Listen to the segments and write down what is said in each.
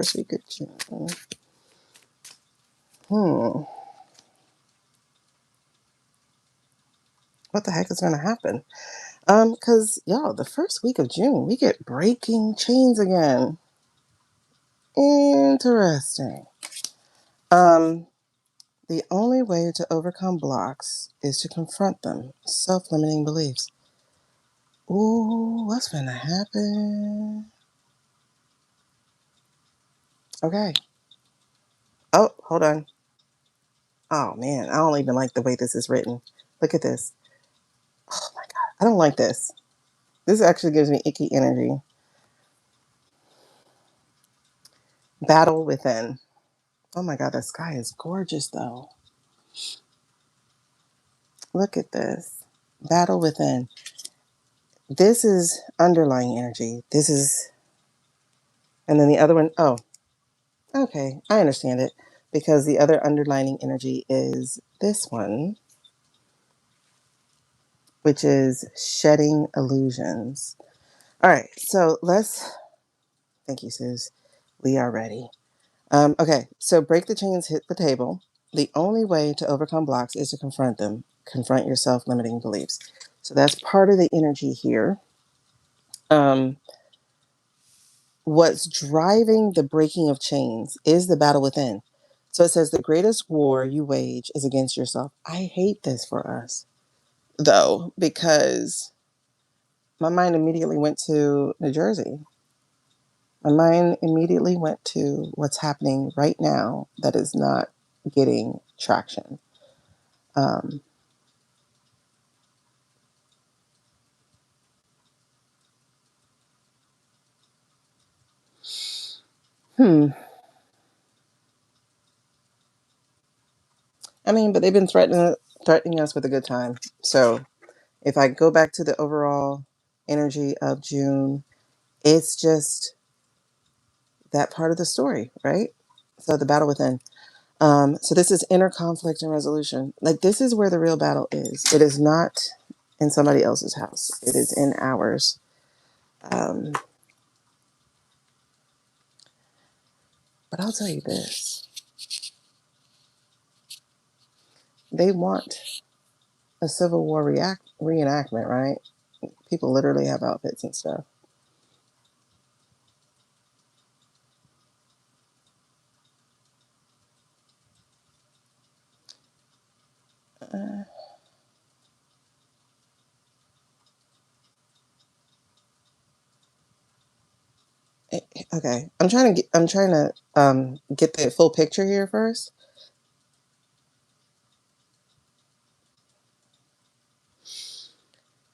First week of June. What the heck is going to happen? Because y'all, the first week of June, we get breaking chains again. Interesting. The only way to overcome blocks is to confront them. Self-limiting beliefs. Ooh, what's gonna happen? Okay. Oh, hold on. Oh man, I don't even like the way this is written. Look at this. Oh my god, I don't like this. This actually gives me icky energy. Battle within. Oh my god, the sky is gorgeous though. Look at this. Battle within. This is underlying energy. This is, and then the other one, oh, okay, I understand it. Because the other underlining energy is this one, which is shedding illusions. All right, so thank you, Suze. We are ready. Okay, so break the chains, hit the table. The only way to overcome blocks is to confront them. Confront your self-limiting beliefs. So that's part of the energy here. Um, what's driving the breaking of chains is the battle within. So it says the greatest war you wage is against yourself. I hate this for us, though, because my mind immediately went to New Jersey. My mind immediately went to what's happening right now that is not getting traction. Um, hmm. I mean, but they've been threatening us with a good time. So if I go back to the overall energy of June, it's just that part of the story, right? So the battle within. So this is inner conflict and resolution. Like this is where the real battle is. It is not in somebody else's house. It is in ours. Um, but I'll tell you this: they want a Civil War reenactment, right? People literally have outfits and stuff. Uh, okay, I'm trying to get the full picture here first.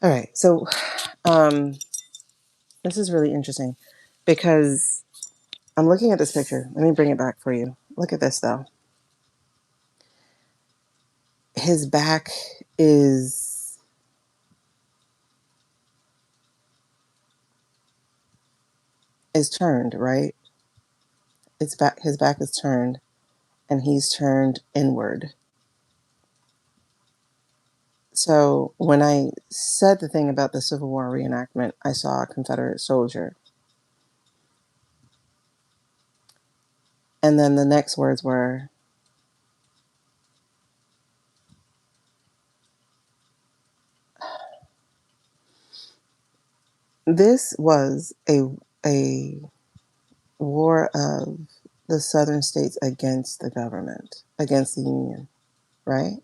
All right, so um, this is really interesting because I'm looking at this picture. Let me bring it back for you. Look at this though. His back is is turned, right? His back is turned and he's turned inward. So when I said the thing about the Civil War reenactment, I saw a Confederate soldier. And then the next words were, this was a war of the southern states against the government, against the Union, right?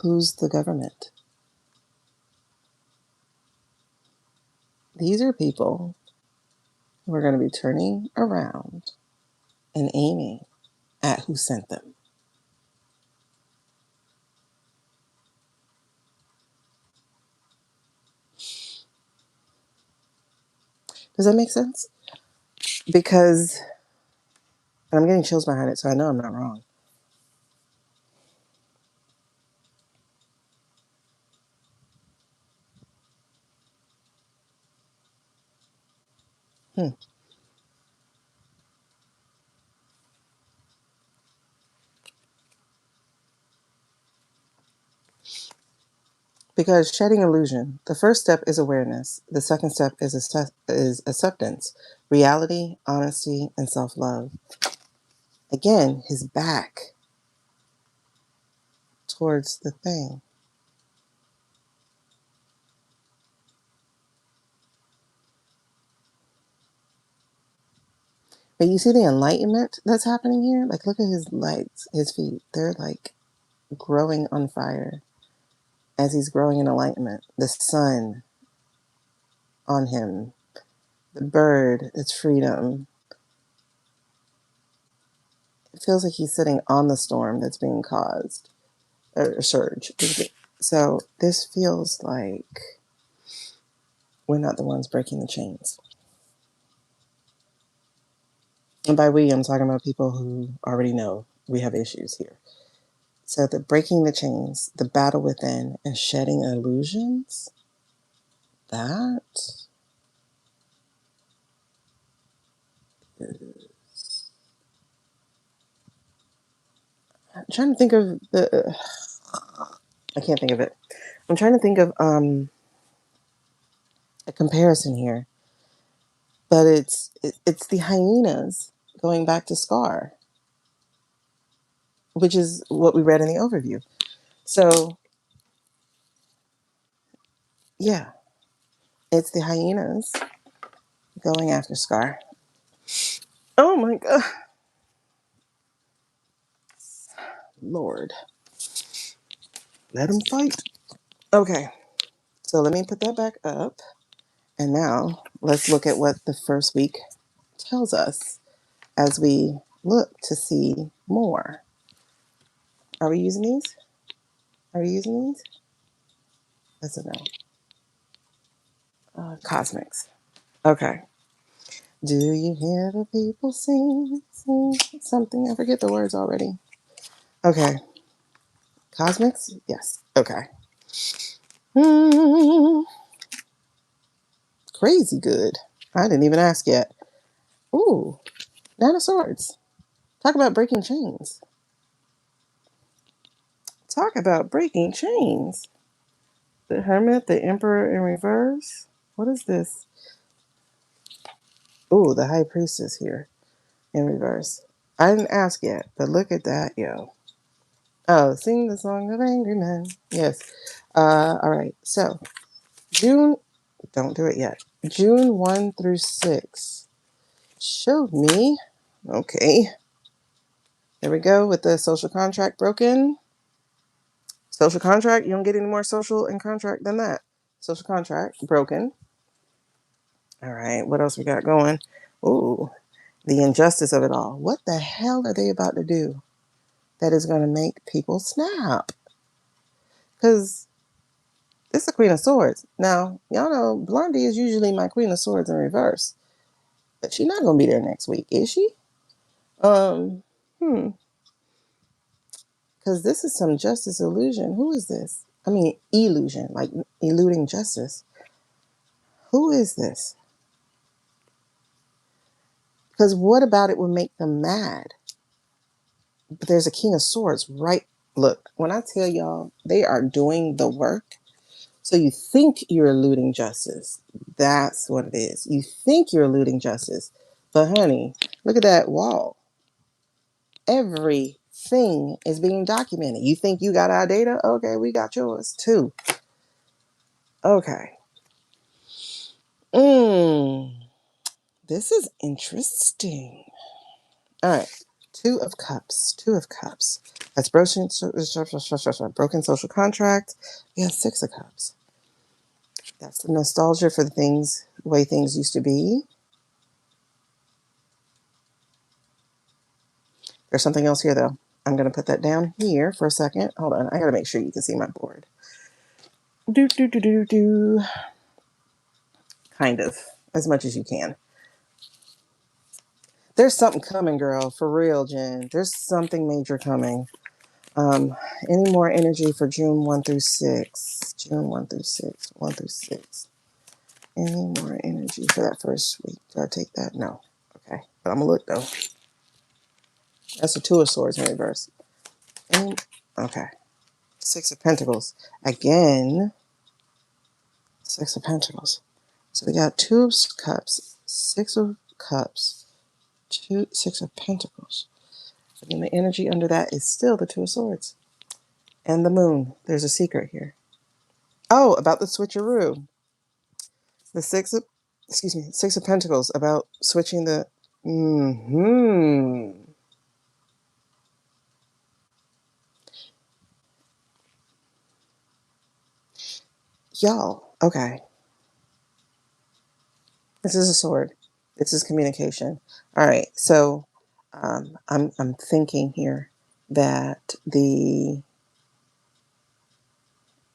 Who's the government? These are people who are going to be turning around and aiming at who sent them. Does that make sense? Because, and I'm getting chills behind it, so I know I'm not wrong. Hmm. Because shedding illusion, the first step is awareness. The second step is acceptance, reality, honesty, and self-love. Again, his back towards the thing. But you see the enlightenment that's happening here? Like, look at his legs, his feet. They're like growing on fire as he's growing in enlightenment. The sun on him, the bird, it's freedom. It feels like he's sitting on the storm that's being caused, or surge. So this feels like we're not the ones breaking the chains. And by we, I'm talking about people who already know we have issues here. So the breaking the chains, the battle within, and shedding illusions, that is... I'm trying to think of the... I can't think of it. I'm trying to think of a comparison here. But it's the hyenas going back to Scar, which is what we read in the overview. So, yeah, it's the hyenas going after Scar. Oh my God. Lord. Let him fight. Okay, so let me put that back up. And now let's look at what the first week tells us as we look to see more. Are we using these? Are we using these? That's a no. Cosmics. Okay. Do you hear the people sing, sing something? I forget the words already. Okay. Cosmics? Yes. Okay. Hmm. Crazy good. I didn't even ask yet. Ooh, Nine of Swords. Talk about breaking chains. Talk about breaking chains. The Hermit, the Emperor in reverse. What is this? Ooh, the High Priestess here in reverse. I didn't ask yet, but look at that, yo. Oh, sing the song of angry men. Yes. All right. So, June, don't do it yet. June 1 through 6. Show me. Okay. There we go with the social contract broken. Social contract, you don't get any more social and contract than that. Social contract broken. All right. What else we got going? Ooh, the injustice of it all. What the hell are they about to do that is going to make people snap? Because it's the Queen of Swords. Now, y'all know Blondie is usually my Queen of Swords in reverse. But she's not going to be there next week, is she? Because this is some justice illusion. Who is this? I mean, illusion, like eluding justice. Who is this? Because what about it would make them mad? But there's a King of Swords, right? Look, when I tell y'all, they are doing the work. So you think you're eluding justice. That's what it is. You think you're eluding justice. But honey, look at that wall. Everything is being documented. You think you got our data? Okay, we got yours too. Okay. This is interesting. All right. Two of Cups. Two of Cups. That's broken social contract. We have Six of Cups. That's the nostalgia for the way things used to be. There's something else here, though. I'm going to put that down here for a second. Hold on. I got to make sure you can see my board. Do. Kind of. As much as you can. There's something coming, girl. For real, Jen. There's something major coming. Any more energy for June 1 through 6? June 1 through 6. 1 through 6. Any more energy for that first week? Do I take that? No. Okay. But I'm going to look, though. That's the Two of Swords in reverse. Okay. Six of Pentacles. Again. Six of Pentacles. So we got Two of Cups, Six of Cups, Six of Pentacles. And then the energy under that is still the Two of Swords. And the Moon. There's a secret here. Oh, about the switcheroo. The Six of Pentacles, about switching the... Y'all, okay. This is a sword. This is communication. All right, so I'm thinking here that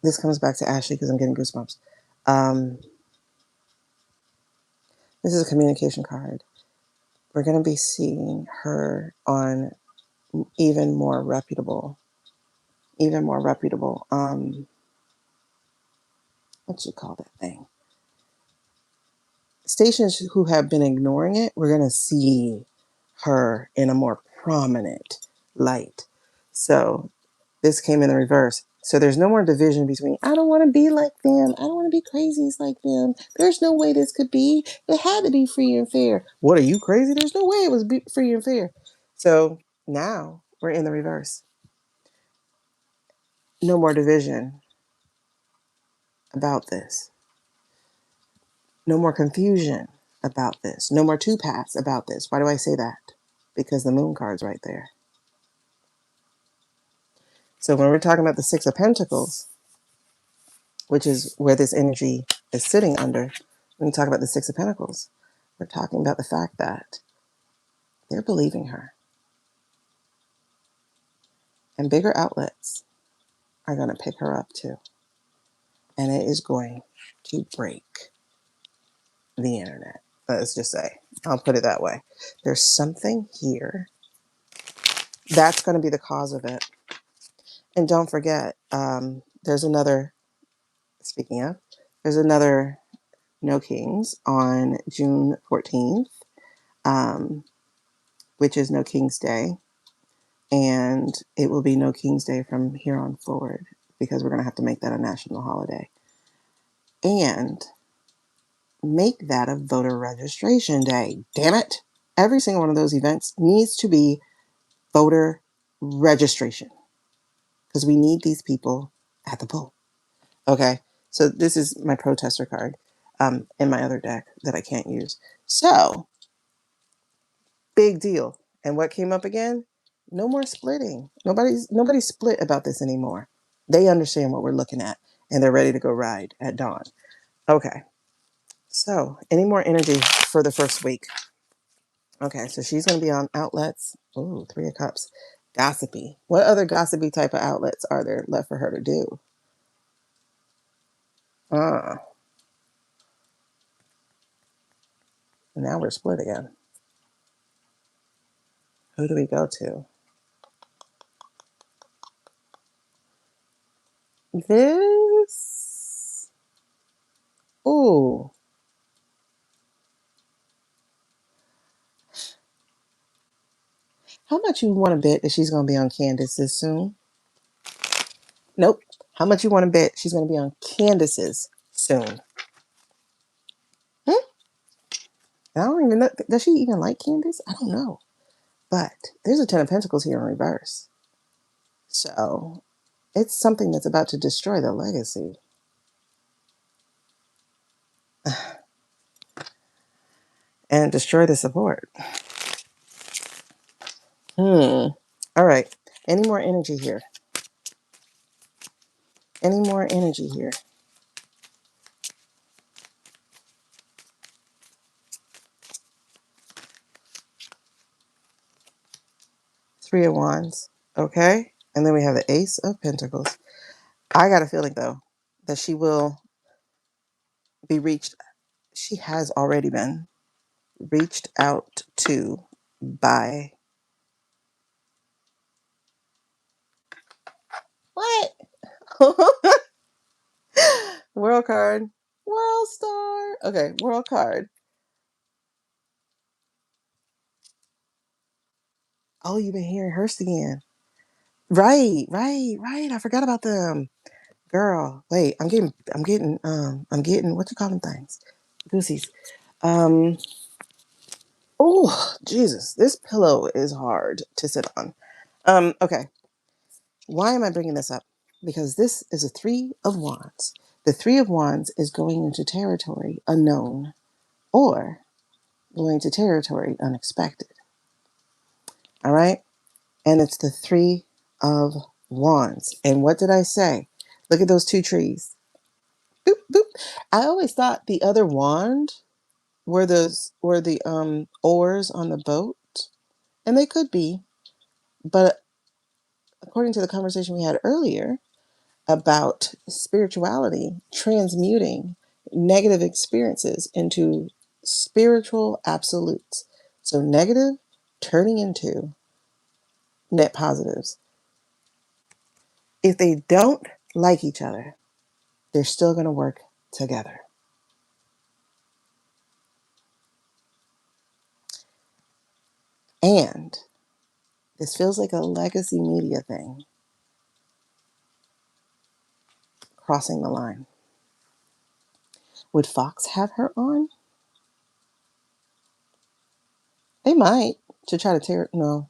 this comes back to Ashley because I'm getting goosebumps. Um, this is a communication card. We're going to be seeing her on even more reputable, what you call that thing? Stations who have been ignoring it, we're going to see her in a more prominent light. So this came in the reverse. So there's no more division between, I don't want to be like them. I don't want to be crazies like them. There's no way this could be. It had to be free and fair. What, are you crazy? There's no way it was free and fair. So now we're in the reverse. No more division about this. No more confusion about this. No more two paths about this. Why do I say that? Because the Moon card's right there. So when we're talking about the Six of Pentacles, which is where this energy is sitting under, when we talk about the Six of Pentacles, we're talking about the fact that they're believing her. And bigger outlets are going to pick her up too. And it is going to break the internet. Let's just say, I'll put it that way. There's something here that's going to be the cause of it. And don't forget, there's another, speaking of, there's another No Kings on June 14th, which is No King's Day. And it will be No King's Day from here on forward because we're going to have to make that a national holiday. And make that a voter registration day. Damn it. Every single one of those events needs to be voter registration because we need these people at the poll. Okay. So this is my protester card in my other deck that I can't use. So big deal. And what came up again? No more splitting. Nobody's split about this anymore. They understand what we're looking at and they're ready to go ride at dawn. Okay. So any more energy for the first week? Okay, so she's going to be on outlets. Oh, Three of Cups. Gossipy. What other gossipy type of outlets are there left for her to do? Now we're split again. Who do we go to? This. Ooh. How much you want to bet that she's going to be on Candace's soon? Nope. How much you want to bet she's going to be on Candace's soon? I don't even know. Does she even like Candace? I don't know. But there's a Ten of Pentacles here in reverse. So it's something that's about to destroy the legacy. And destroy the support. All right. Any more energy here? Any more energy here? Three of Wands. Okay. And then we have the Ace of Pentacles. I got a feeling, though, that she will be reached. She has already been reached out to by... What? World card. World star. Okay, world card. Oh, you've been hearing Hurst again. Right. I forgot about them. Girl, wait, I'm getting, what you call them things? Goosies. Um, oh, Jesus, this pillow is hard to sit on. Okay. Why am I bringing this up? Because this is a Three of Wands. The Three of Wands is going into territory unknown or going to territory unexpected. All right. And it's the Three of Wands. And what did I say? Look at those two trees. Boop, boop. I always thought the other wand were the oars on the boat. And they could be, but according to the conversation we had earlier about spirituality transmuting negative experiences into spiritual absolutes. So negative turning into net positives. If they don't like each other, they're still going to work together. And this feels like a legacy media thing crossing the line. Would Fox have her on? They might, to try to tear. No.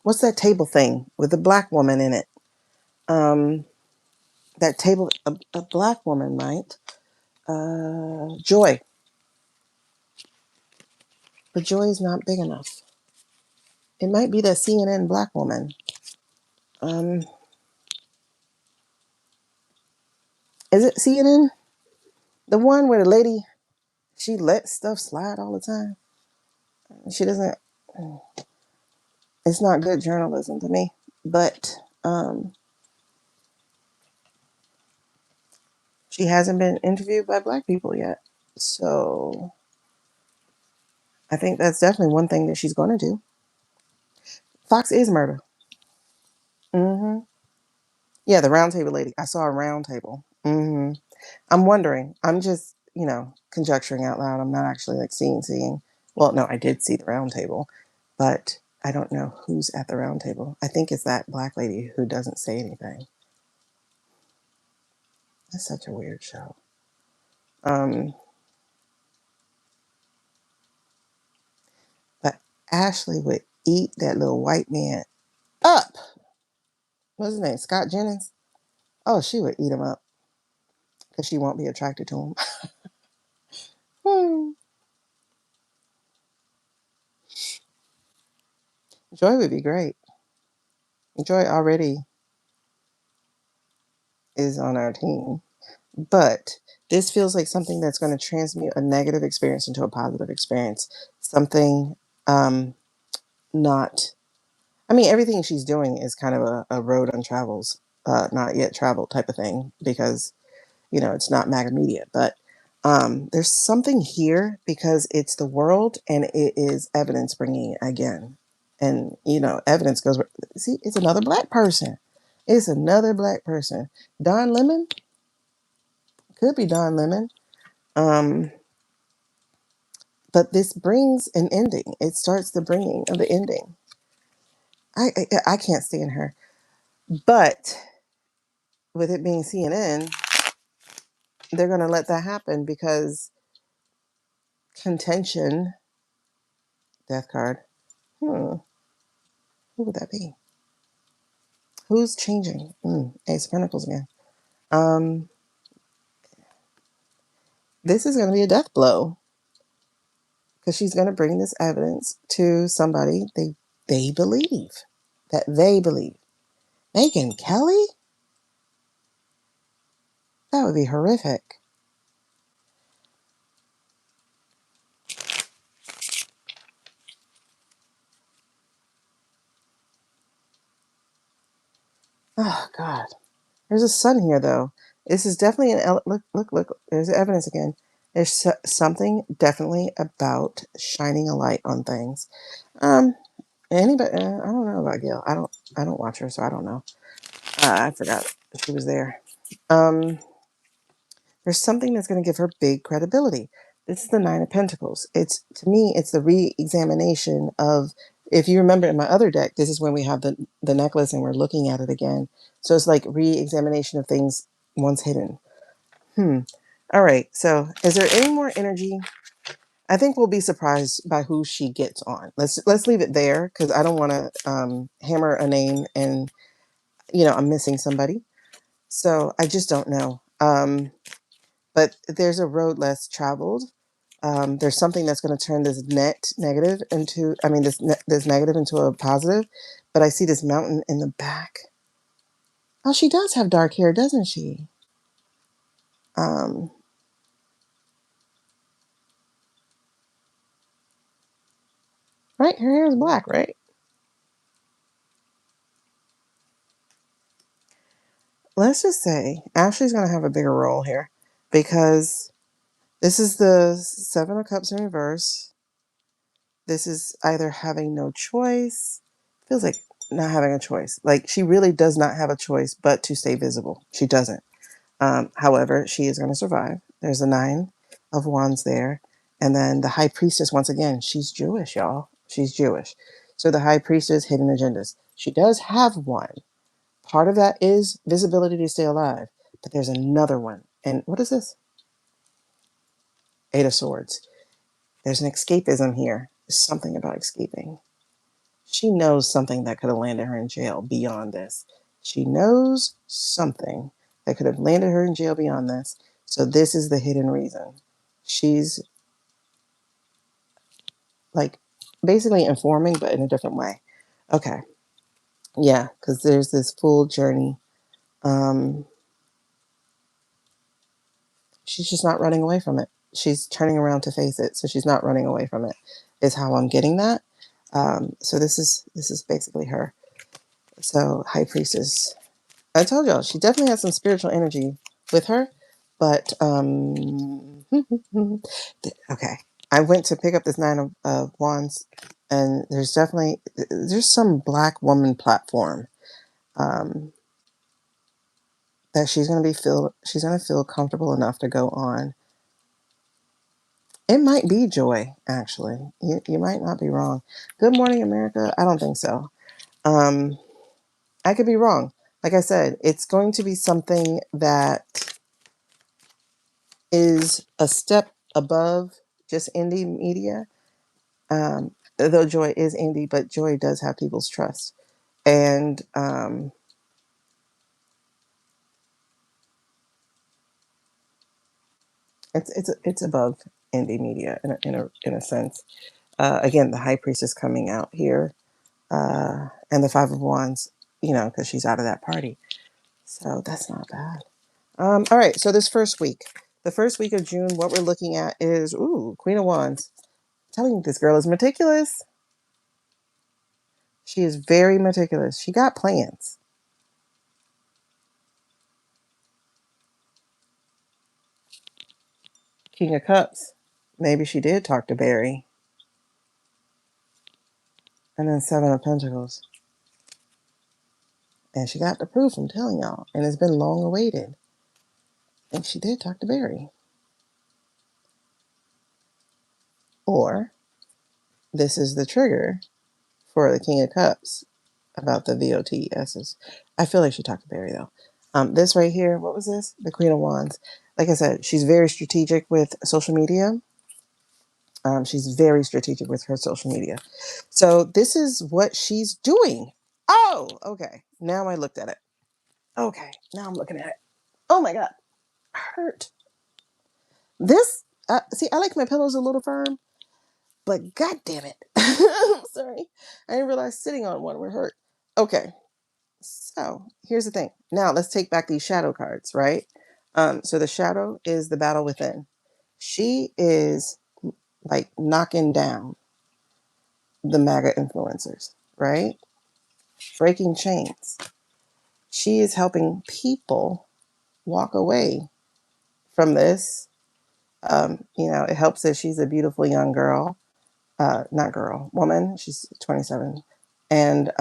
What's that table thing with the black woman in it? Um, that table, a black woman might. Joy. But Joy is not big enough. It might be that CNN black woman. Um, is it CNN? The one where the lady, she lets stuff slide all the time. She doesn't, it's not good journalism to me. But she hasn't been interviewed by black people yet. So I think that's definitely one thing that she's going to do. Fox is murder. Hmm. Yeah, the round table lady. I saw a round table. I'm wondering. I'm just, conjecturing out loud. I'm not actually like seeing. Well, no, I did see the round table, but I don't know who's at the round table. I think it's that black lady who doesn't say anything. That's such a weird show. Um, but Ashley would eat that little white man up. What's his name? Scott Jennings. Oh, she would eat him up because she won't be attracted to him. Hmm. Joy would be great. Joy already is on our team. But this feels like something that's going to transmute a negative experience into a positive experience. Something not, I mean, everything she's doing is kind of a road untravels, not yet traveled type of thing because, it's not MAGA media. But there's something here because it's the world and it is evidence bringing again. And, evidence goes, see, it's another black person. It's another black person. Don Lemon? Could be Don Lemon. Um, but this brings an ending. It starts the bringing of the ending. I can't stand her. But with it being CNN, they're going to let that happen because contention, death card. Who would that be? Who's changing? Ace of Pentacles again. Um, this is going to be a death blow because she's going to bring this evidence to somebody they believe that they believe. Megyn Kelly? That would be horrific. Oh God. There's a sun here, though. This is definitely look. There's evidence again. There's something definitely about shining a light on things. Um, anybody? I don't know about Gail. I don't watch her, so I don't know. I forgot she was there. Um, there's something that's going to give her big credibility. This is the Nine of Pentacles. It's to me, it's the re-examination of. If you remember in my other deck, this is when we have the necklace and we're looking at it again. So it's like re-examination of things once hidden. All right. So is there any more energy? I think we'll be surprised by who she gets on. Let's leave it there because I don't want to hammer a name and I'm missing somebody. So I just don't know. But there's a road less traveled. There's something that's going to turn this net negative into, I mean, this negative into a positive. But I see this mountain in the back. Oh, she does have dark hair, doesn't she? Um, right? Her hair is black, right? Let's just say Ashley's going to have a bigger role here because this is the Seven of Cups in reverse. This is either having no choice. Feels like not having a choice. Like she really does not have a choice but to stay visible. She doesn't. However, she is going to survive. There's a Nine of Wands there. And then the High Priestess, once again, she's Jewish, y'all. She's Jewish. So the High Priestess, hidden agendas. She does have one. Part of that is visibility to stay alive. But there's another one. And what is this? Eight of Swords. There's an escapism here. There's something about escaping. She knows something that could have landed her in jail beyond this. She knows something that could have landed her in jail beyond this. So this is the hidden reason. She's like basically informing, but in a different way. Okay. Yeah, because there's this full journey. Um, she's just not running away from it. She's turning around to face it. So she's not running away from it, is how I'm getting that. So this is basically her. So High Priestess. I told y'all she definitely has some spiritual energy with her, but okay. I went to pick up this Nine of Wands, and there's some Black woman platform um, that she's gonna feel comfortable enough to go on. It might be Joy, actually. You might not be wrong. Good morning, America. I don't think so. Um, I could be wrong. Like I said, it's going to be something that is a step above just indie media. Though Joy is indie, but Joy does have people's trust, and it's above indie media in a sense. Again, the High Priestess coming out here, and the Five of Wands, because she's out of that party, so that's not bad. All right, so the first week of June, what we're looking at is Queen of Wands. I'm telling you, this girl is meticulous. She is very meticulous. She got plans. King of Cups. Maybe she did talk to Barry. And then Seven of Pentacles. And she got the proof, I'm telling y'all. And it's been long awaited. And she did talk to Barry. Or this is the trigger for the King of Cups about the VOTSs. I feel like she talked to Barry though. This right here, what was this? The Queen of Wands. Like I said, she's very strategic with social media. She's very strategic with her social media. So this is what she's doing. Oh, okay. Now I looked at it. Okay, now I'm looking at it. Oh my God, hurt. This, see, I like my pillows a little firm, but God damn it. I'm sorry. I didn't realize sitting on one would hurt. Okay, so here's the thing. Now let's take back these shadow cards, right? So the shadow is the battle within. She is like knocking down the MAGA influencers, right? Breaking chains. She is helping people walk away from this. It helps that she's a beautiful young girl, not girl, woman. She's 27. And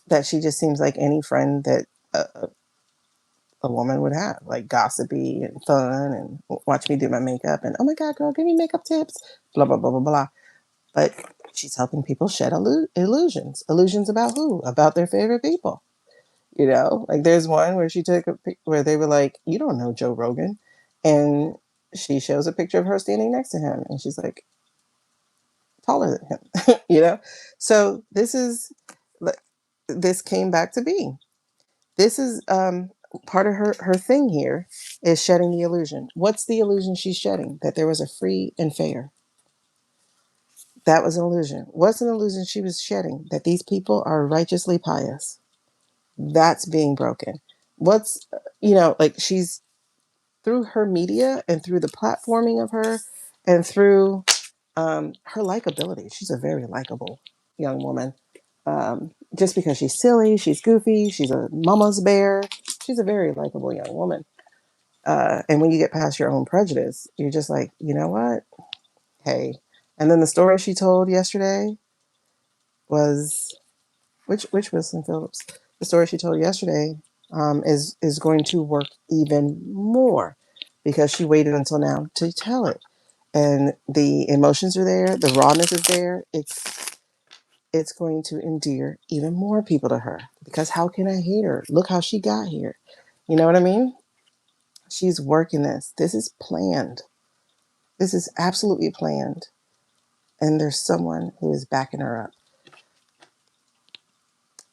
that she just seems like any friend that a woman would have, like gossipy and fun and watch me do my makeup and, oh my God, girl, give me makeup tips, blah, blah, blah, blah, blah. But She's helping people shed illusions. Illusions about who? About their favorite people. Like there's one where she took where they were like, "You don't know Joe Rogan," and she shows a picture of her standing next to him, and she's like taller than him. So this came back to being. This is part of her thing here is shedding the illusion. What's the illusion she's shedding? That there was a free and fair. That was an illusion. What's an illusion she was shedding? That these people are righteously pious. That's being broken. What's, like she's through her media and through the platforming of her and through her likability. She's a very likable young woman. Just because she's silly, she's goofy, she's a mama's bear. She's a very likable young woman. And when you get past your own prejudice, you're just like, you know what? Hey. And then the story she told yesterday was which Wilson Phillips? The story she told yesterday is going to work even more because she waited until now to tell it, and the emotions are there, the rawness is there. It's going to endear even more people to her because how can I hate her? Look how she got here. You know what I mean? She's working this. This is planned. This is absolutely planned, and there's someone who is backing her up.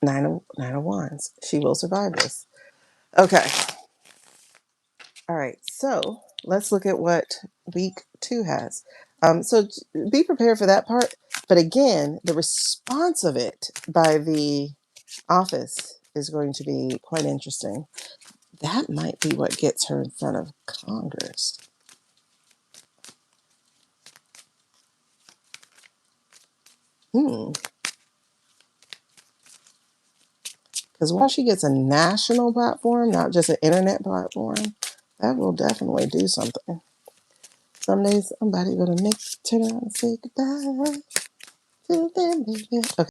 Nine of Wands. She will survive this. Okay. All right. So let's look at what week 2 has. So be prepared for that part. But again, the response of it by the office is going to be quite interesting. That might be what gets her in front of Congress. Because once she gets a national platform, not just an internet platform, that will definitely do something. Someday somebody gonna turn around and say goodbye to them, baby. Okay.